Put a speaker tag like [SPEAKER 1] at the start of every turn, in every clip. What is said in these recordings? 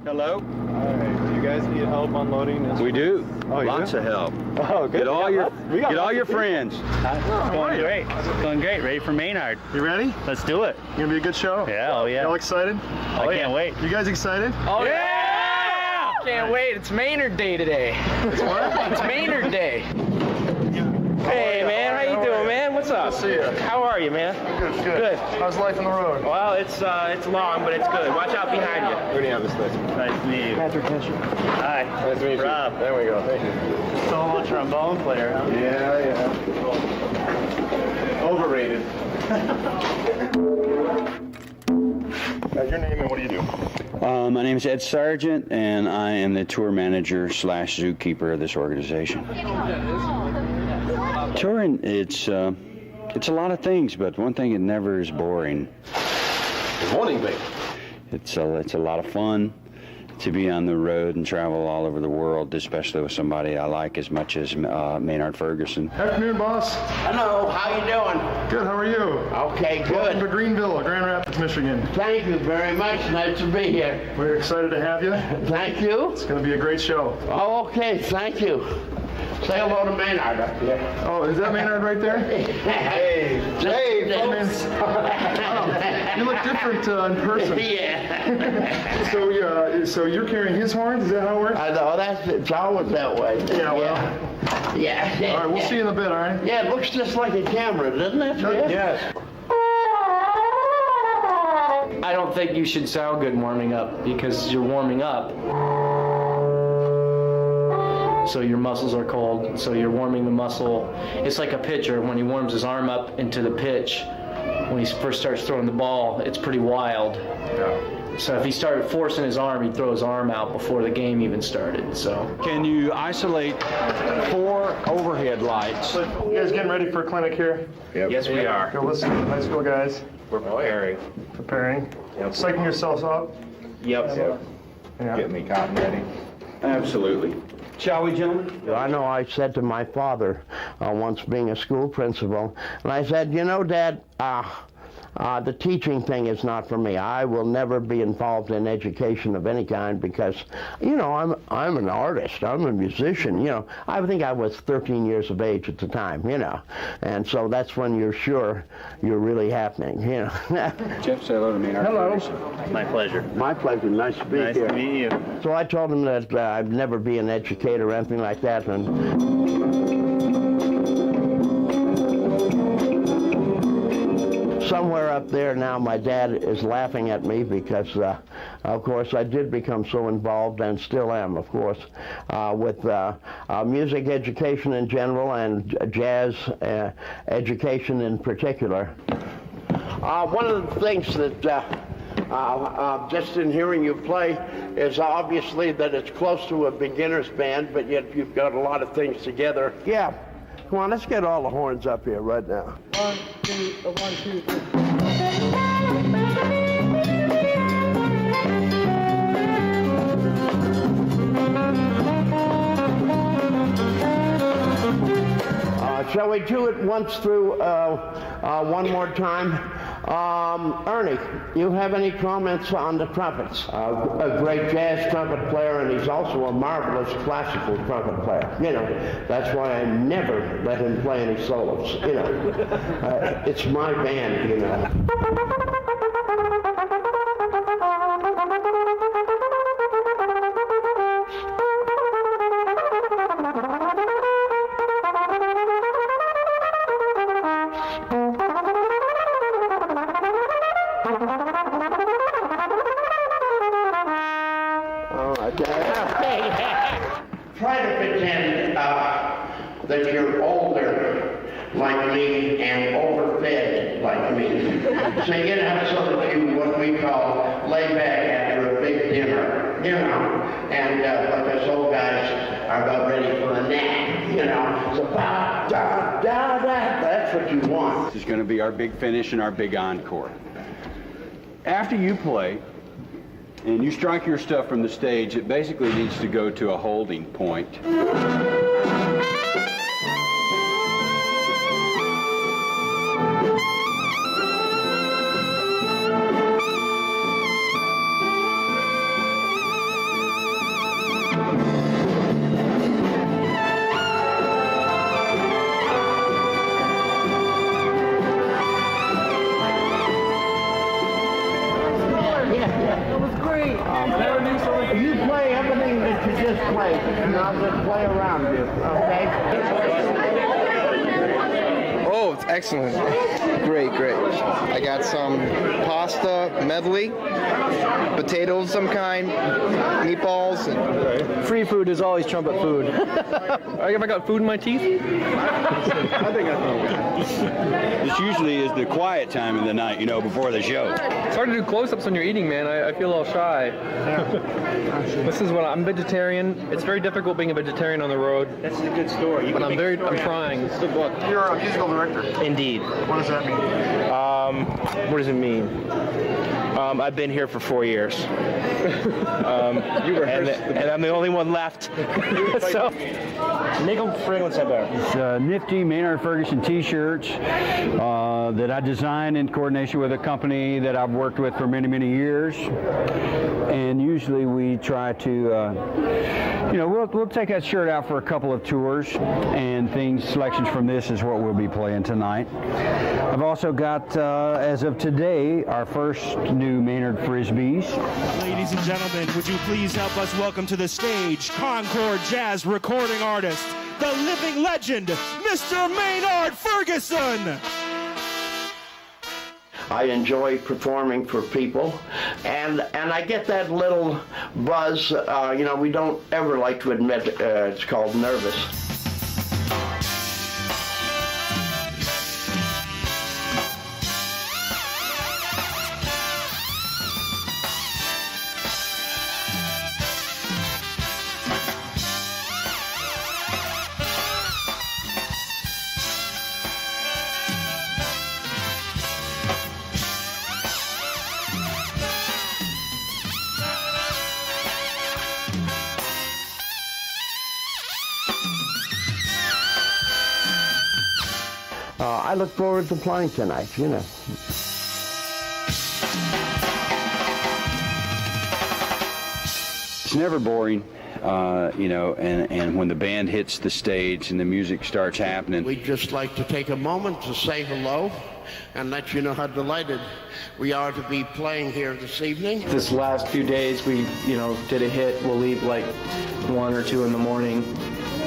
[SPEAKER 1] Hello.
[SPEAKER 2] Alright, do you guys need help unloading this?
[SPEAKER 1] We do.
[SPEAKER 2] Oh,
[SPEAKER 1] Lots of help.
[SPEAKER 2] Oh, good.
[SPEAKER 1] Get all your friends.
[SPEAKER 3] Going great. Going great. Ready for Maynard.
[SPEAKER 2] You ready?
[SPEAKER 3] Let's do it.
[SPEAKER 2] Gonna be a good show?
[SPEAKER 3] Yeah, oh yeah.
[SPEAKER 2] Y'all excited?
[SPEAKER 3] I can't wait.
[SPEAKER 2] You guys excited?
[SPEAKER 4] Oh yeah! Can't wait. It's Maynard Day today.
[SPEAKER 2] It's what?
[SPEAKER 4] It's Maynard Day. Hey man, how you doing, man? What's up?
[SPEAKER 2] Good to see you.
[SPEAKER 4] How are you, man?
[SPEAKER 2] Good, good.
[SPEAKER 4] Good.
[SPEAKER 2] How's life on the road?
[SPEAKER 4] Well, it's long, but it's good. Watch out behind you.
[SPEAKER 2] Ernie Hammes,
[SPEAKER 3] Nice to meet you.
[SPEAKER 4] Hession.
[SPEAKER 3] Hi.
[SPEAKER 2] Nice to meet you.
[SPEAKER 3] Rob.
[SPEAKER 2] There we go. Thank you.
[SPEAKER 3] Solo trombone player, huh?
[SPEAKER 2] Yeah. Overrated. Your name and what do you do?
[SPEAKER 1] My name is Ed Sargent, and I am the tour manager / zookeeper of this organization. Touring, it's a lot of things, but one thing, it never is boring.
[SPEAKER 2] Morning, babe.
[SPEAKER 1] It's a lot of fun to be on the road and travel all over the world, especially with somebody I like as much as Maynard Ferguson.
[SPEAKER 2] Afternoon, boss.
[SPEAKER 5] Hello, how you doing?
[SPEAKER 2] Good, how are you?
[SPEAKER 5] Okay,
[SPEAKER 2] Welcome to
[SPEAKER 5] good.
[SPEAKER 2] Greenville, Grand Rapids, Michigan.
[SPEAKER 5] Thank you very much. Nice to be here.
[SPEAKER 2] We're excited to have you.
[SPEAKER 5] Thank you.
[SPEAKER 2] It's going to be a great show.
[SPEAKER 5] Oh, okay, thank you. Say hello to Maynard up here.
[SPEAKER 2] Oh, is that Maynard right there? Hey, folks. You look different in person.
[SPEAKER 5] Yeah.
[SPEAKER 2] So you're carrying his horns? Is that how it works?
[SPEAKER 5] I know, it's always that way.
[SPEAKER 2] Yeah, well.
[SPEAKER 5] Yeah.
[SPEAKER 2] All right, we'll see you in a bit, all right?
[SPEAKER 5] Yeah, it looks just like a camera, doesn't it?
[SPEAKER 2] Yes.
[SPEAKER 4] I don't think you should sound good warming up because you're warming up. So your muscles are cold, so you're warming the muscle. It's like a pitcher when he warms his arm up into the pitch. When he first starts throwing the ball, it's pretty wild.
[SPEAKER 2] Yeah.
[SPEAKER 4] So if he started forcing his arm, he'd throw his arm out before the game even started. So
[SPEAKER 1] Can you isolate 4 overhead lights?
[SPEAKER 2] You guys getting ready for a clinic here?
[SPEAKER 4] yes, we are.
[SPEAKER 2] Go listen to the high school guys.
[SPEAKER 4] We're preparing.
[SPEAKER 2] Preparing. Psyching yourselves up.
[SPEAKER 4] Yep.
[SPEAKER 2] Yeah.
[SPEAKER 6] Get me cotton ready.
[SPEAKER 1] Absolutely. Shall we, gentlemen?
[SPEAKER 5] I know I said to my father, once being a school principal, and I said, you know, Dad, the teaching thing is not for me. I will never be involved in education of any kind because, you know, I'm an artist. I'm a musician. You know, I think I was 13 years of age at the time. You know, and so that's when you're sure you're really happening. You know.
[SPEAKER 1] Jeff, say hello to Maynard Ferguson.
[SPEAKER 3] My pleasure.
[SPEAKER 5] My pleasure. Nice to be
[SPEAKER 3] Nice
[SPEAKER 5] here.
[SPEAKER 3] to meet you.
[SPEAKER 5] So I told him that I'd never be an educator or anything like that, and somewhere up there now my dad is laughing at me because, of course, I did become so involved and still am, of course, with music education in general and jazz education in particular. One of the things that just in hearing you play is obviously that it's close to a beginner's band, but yet you've got a lot of things together. Yeah. Come on, let's get all the horns up here right now. 1, 2, 3. Shall we do it once through one more time? Ernie, you have any comments on the trumpets? A great jazz trumpet player, and he's also a marvelous classical trumpet player. You know, that's why I never let him play any solos. You know, it's my band, you know. Try to pretend that you're older like me and overfed like me. So you know, so that you, what we call, lay back after a big dinner, you know, and because old guys are about ready for a nap, you know. So da da da da, that's what you want.
[SPEAKER 1] This is going to be our big finish and our big encore. After you play, and you strike your stuff from the stage, it basically needs to go to a holding point.
[SPEAKER 5] was great. You play everything that you just played, and I'll just play around you, okay?
[SPEAKER 2] Oh, it's excellent. Great. I got some pasta medley, potatoes of some kind, meatballs. And
[SPEAKER 6] Free food is always trumpet food. Have I got food in my teeth?
[SPEAKER 2] I think I know.
[SPEAKER 1] This usually is the quiet time of the night, you know, before the show.
[SPEAKER 6] It's hard to do close-ups when you're eating, man. I feel a little shy. This is what I'm vegetarian. It's very difficult being a vegetarian on the road.
[SPEAKER 3] That's a good story.
[SPEAKER 6] But I'm trying. It's a good book.
[SPEAKER 2] You're a musical director.
[SPEAKER 7] Indeed.
[SPEAKER 2] What does that mean?
[SPEAKER 7] What does it mean? I've been here for 4 years. And I'm the only one left. So, Nickel Fragrance Haber.
[SPEAKER 8] It's nifty Maynard Ferguson t-shirts that I design in coordination with a company that I've worked with for many, many years. And usually we try to, we'll take that shirt out for a couple of tours, and selections from this is what we'll be playing tonight. I've also got, as of today, our first new Maynard Frisbees.
[SPEAKER 9] Ladies and gentlemen, would you please help us welcome to the stage Concord Jazz recording artist, the living legend, Mr. Maynard Ferguson.
[SPEAKER 5] I enjoy performing for people, and I get that little buzz, we don't ever like to admit it's called nervous. I look forward to playing tonight,
[SPEAKER 1] It's never boring, and when the band hits the stage and the music starts happening.
[SPEAKER 5] We'd just like to take a moment to say hello and let you know how delighted we are to be playing here this evening.
[SPEAKER 4] This last few days we, did a hit. We'll leave like 1 or 2 in the morning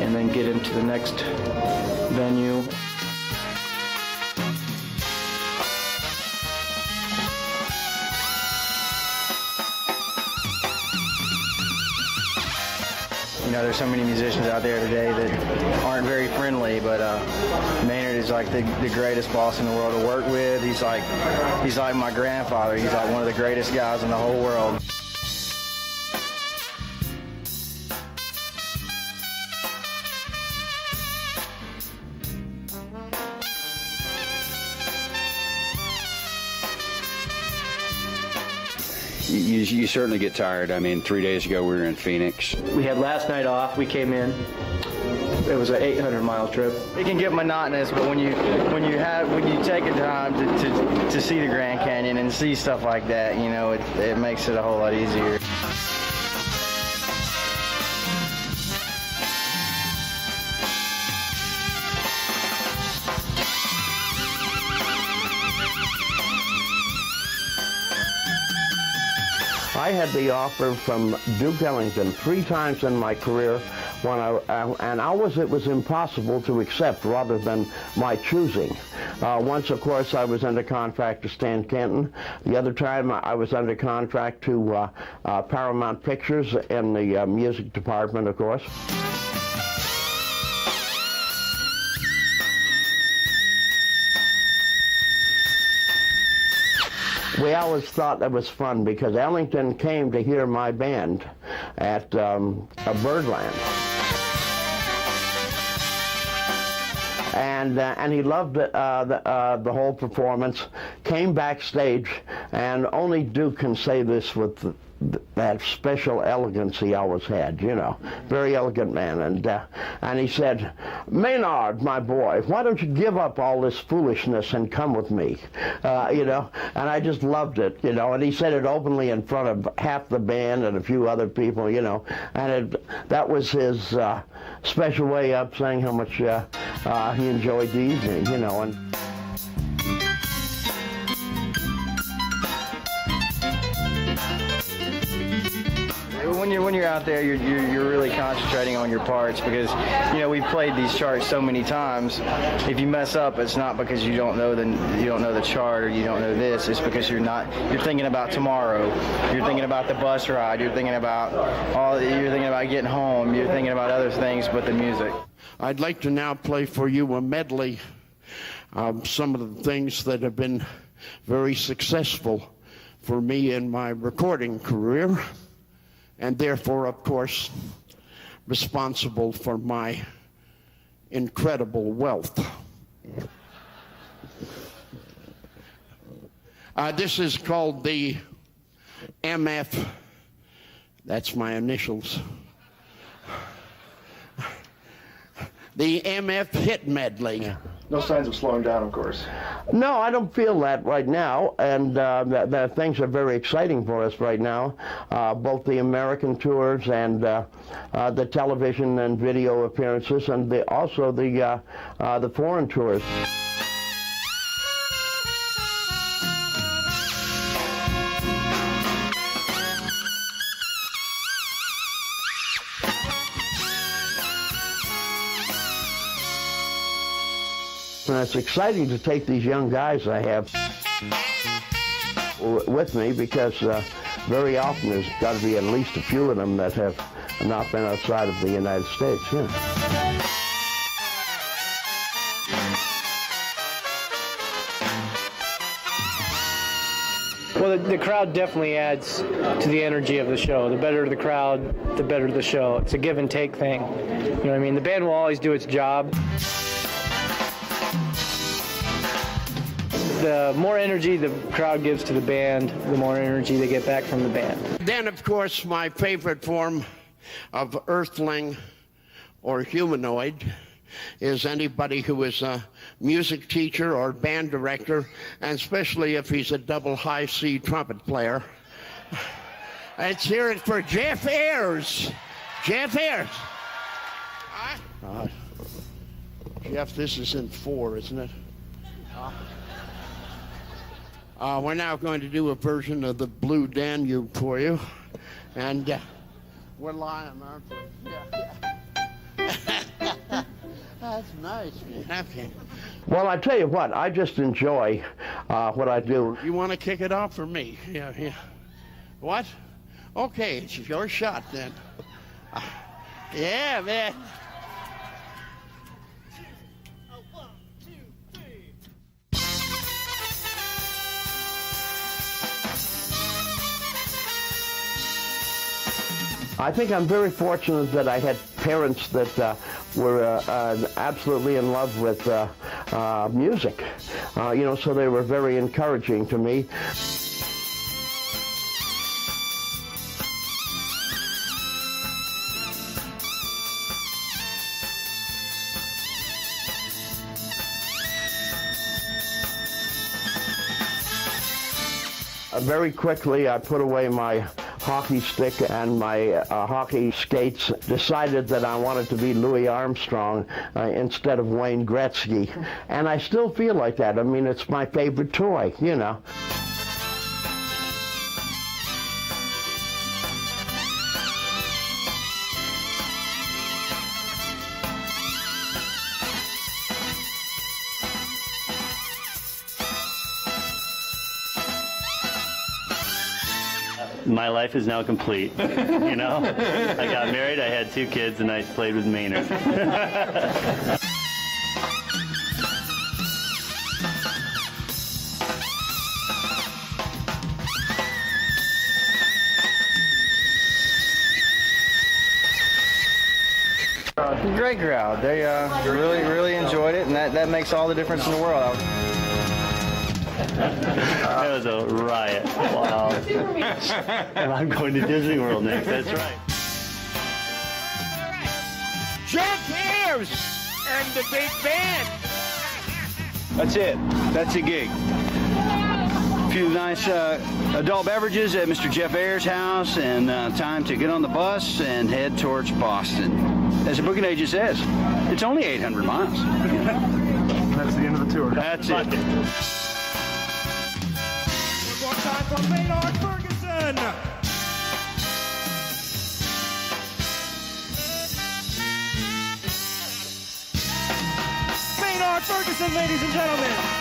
[SPEAKER 4] and then get into the next venue. There's so many musicians out there today that aren't very friendly, but Maynard is like the greatest boss in the world to work with. He's like my grandfather. He's like one of the greatest guys in the whole world.
[SPEAKER 1] You certainly get tired. I mean, 3 days ago we were in Phoenix.
[SPEAKER 4] We had last night off. We came in. It was an 800-mile trip. It can get monotonous, but when you take a time to see the Grand Canyon and see stuff like that, it makes it a whole lot easier.
[SPEAKER 5] I had the offer from Duke Ellington 3 times in my career, it was impossible to accept rather than my choosing. Once, of course, I was under contract to Stan Kenton. The other time I was under contract to Paramount Pictures in the music department, of course. We always thought that was fun because Ellington came to hear my band at Birdland. And he loved the whole performance, came backstage, and only Duke can say this with that special elegance he always had, very elegant man. And he said, "Maynard, my boy, why don't you give up all this foolishness and come with me?" And I just loved it, and he said it openly in front of half the band and a few other people, and that was his special way of saying how much he enjoyed the evening, and
[SPEAKER 4] when you're out there, you're really concentrating on your parts because we've played these charts so many times. If you mess up, it's not because you don't know the chart or you don't know this. It's because you're thinking about tomorrow. You're thinking about the bus ride. You're thinking about getting home. You're thinking about other things but the music.
[SPEAKER 5] I'd like to now play for you a medley of some of the things that have been very successful for me in my recording career, and therefore, of course, responsible for my incredible wealth. This is called the MF. That's my initials. The MF hit medley.
[SPEAKER 2] Yeah. No signs of slowing down, of course.
[SPEAKER 5] No, I don't feel that right now, and the things are very exciting for us right now, both the American tours and the television and video appearances, and also the foreign tours. And it's exciting to take these young guys I have with me because very often there's got to be at least a few of them that have not been outside of the United States. Yeah.
[SPEAKER 10] Well, the crowd definitely adds to the energy of the show. The better the crowd, the better the show. It's a give and take thing. You know what I mean? The band will always do its job. The more energy the crowd gives to the band, the more energy they get back from the band.
[SPEAKER 5] Then, of course, my favorite form of earthling or humanoid is anybody who is a music teacher or band director, and especially if he's a double high C trumpet player. Let's hear it for Jeff Ayers. Jeff Ayers. Jeff, this is in 4, isn't it? We're now going to do a version of the Blue Danube for you, and we're lying, aren't we? Yeah. That's nice, man. Okay. Well, I tell you what, I just enjoy what I do. You want to kick it off for me? Yeah. What? Okay, it's your shot then. Yeah, man. I think I'm very fortunate that I had parents that were absolutely in love with music, so they were very encouraging to me. Very quickly, I put away my hockey stick and my hockey skates, decided that I wanted to be Louis Armstrong instead of Wayne Gretzky. And I still feel like that. I mean, it's my favorite toy, you know.
[SPEAKER 3] My life is now complete, you know? I got married, I had 2 kids, and I played with Maynard.
[SPEAKER 4] Great crowd. They really enjoyed it, and that makes all the difference in the world.
[SPEAKER 3] That was a riot. Wow. And I'm going to Disney World next. That's right.
[SPEAKER 5] Jeff Ayers and the big band.
[SPEAKER 8] That's it. That's a gig. A few nice adult beverages at Mr. Jeff Ayers' house, and time to get on the bus and head towards Boston. As the booking agent says, it's only 800 miles.
[SPEAKER 2] That's the end of the tour.
[SPEAKER 8] That's it.
[SPEAKER 9] One more time for Maynard Ferguson. Maynard Ferguson, ladies and gentlemen.